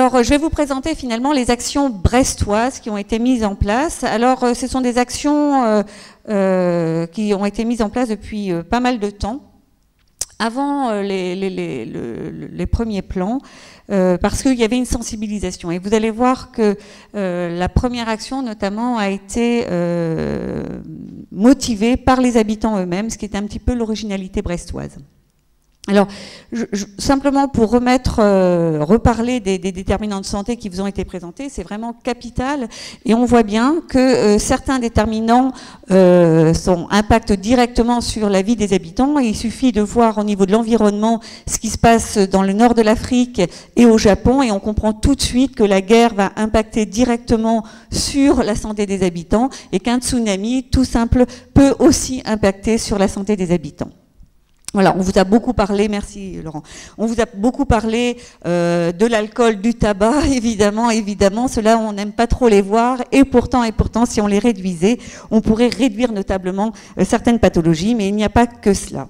Alors, je vais vous présenter finalement les actions brestoises qui ont été mises en place. Alors, ce sont des actions qui ont été mises en place depuis pas mal de temps, avant les premiers plans, parce qu'il y avait une sensibilisation. Et vous allez voir que la première action, notamment, a été motivée par les habitants eux-mêmes, ce qui est un petit peu l'originalité brestoise. Alors, simplement pour reparler des déterminants de santé qui vous ont été présentés, c'est vraiment capital, et on voit bien que certains déterminants impactent directement sur la vie des habitants. Et il suffit de voir au niveau de l'environnement ce qui se passe dans le nord de l'Afrique et au Japon, et on comprend tout de suite que la guerre va impacter directement sur la santé des habitants, et qu'un tsunami, tout simple, peut aussi impacter sur la santé des habitants. Voilà, on vous a beaucoup parlé, merci Laurent, on vous a beaucoup parlé de l'alcool, du tabac, évidemment, ceux-là on n'aime pas trop les voir, et pourtant, si on les réduisait, on pourrait réduire notablement certaines pathologies, mais il n'y a pas que cela.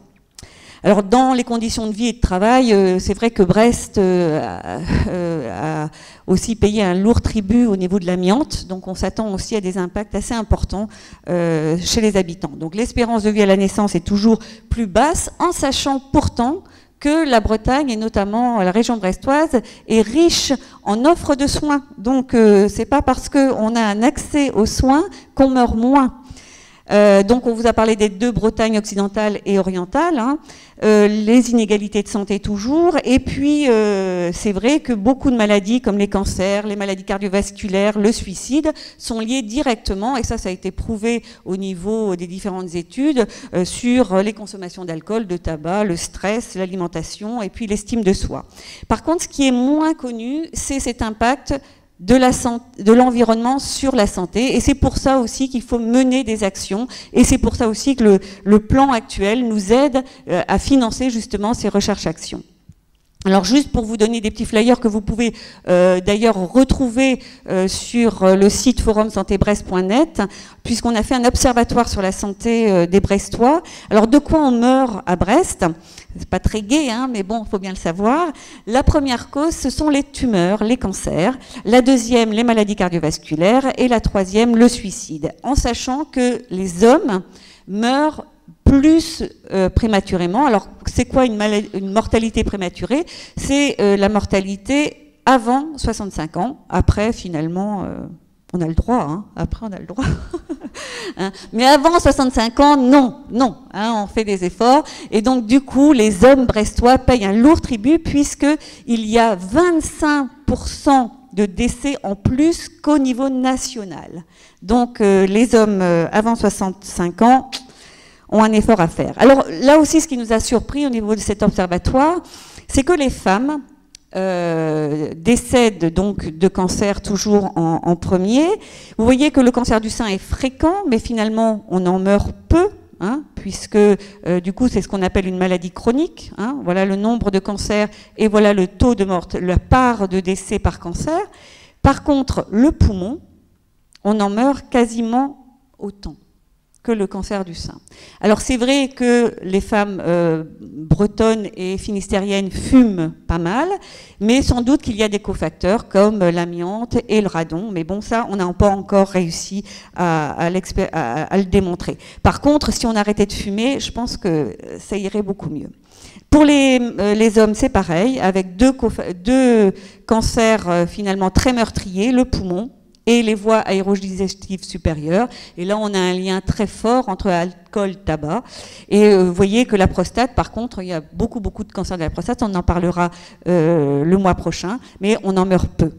Alors, dans les conditions de vie et de travail, c'est vrai que Brest a aussi payé un lourd tribut au niveau de l'amiante, donc on s'attend aussi à des impacts assez importants chez les habitants. Donc l'espérance de vie à la naissance est toujours plus basse, en sachant pourtant que la Bretagne, et notamment la région brestoise, est riche en offre de soins. Donc c'est pas parce qu'on a un accès aux soins qu'on meurt moins. Donc on vous a parlé des deux Bretagnes occidentales et orientales, hein. Les inégalités de santé toujours, et puis c'est vrai que beaucoup de maladies comme les cancers, les maladies cardiovasculaires, le suicide sont liées directement, et ça a été prouvé au niveau des différentes études, sur les consommations d'alcool, de tabac, le stress, l'alimentation et puis l'estime de soi. Par contre, ce qui est moins connu, c'est cet impact de l'environnement sur la santé, et c'est pour ça aussi qu'il faut mener des actions, et c'est pour ça aussi que le plan actuel nous aide à financer justement ces recherches-actions. Alors juste pour vous donner des petits flyers que vous pouvez d'ailleurs retrouver sur le site forumsantébrest.net, puisqu'on a fait un observatoire sur la santé des Brestois. Alors de quoi on meurt à Brest? C'est pas très gai, hein, mais bon, il faut bien le savoir. La première cause, ce sont les tumeurs, les cancers. La deuxième, les maladies cardiovasculaires. Et la troisième, le suicide. En sachant que les hommes meurent plus prématurément. Alors, c'est quoi une mortalité prématurée? C'est la mortalité avant 65 ans. Après, finalement, on a le droit. Hein. Après, on a le droit. Hein. Mais avant 65 ans, non. Hein, on fait des efforts. Et donc, du coup, les hommes brestois payent un lourd tribut, puisqu'il y a 25% de décès en plus qu'au niveau national. Donc, les hommes avant 65 ans ont un effort à faire. Alors là aussi, ce qui nous a surpris au niveau de cet observatoire, c'est que les femmes décèdent donc de cancer toujours en premier. Vous voyez que le cancer du sein est fréquent, mais finalement, on en meurt peu, hein, puisque du coup, c'est ce qu'on appelle une maladie chronique. Hein. Voilà le nombre de cancers et voilà le taux de mort, la part de décès par cancer. Par contre, le poumon, on en meurt quasiment autant que le cancer du sein. Alors c'est vrai que les femmes bretonnes et finistériennes fument pas mal, mais sans doute qu'il y a des cofacteurs comme l'amiante et le radon, mais bon, ça, on n'a pas encore réussi à le démontrer. Par contre, si on arrêtait de fumer, je pense que ça irait beaucoup mieux. Pour les hommes, c'est pareil, avec deux cancers finalement très meurtriers, le poumon et les voies aérodigestives supérieures. Et là, on a un lien très fort entre alcool, tabac. Et vous voyez que la prostate, par contre, il y a beaucoup de cancers de la prostate. On en parlera le mois prochain, mais on en meurt peu.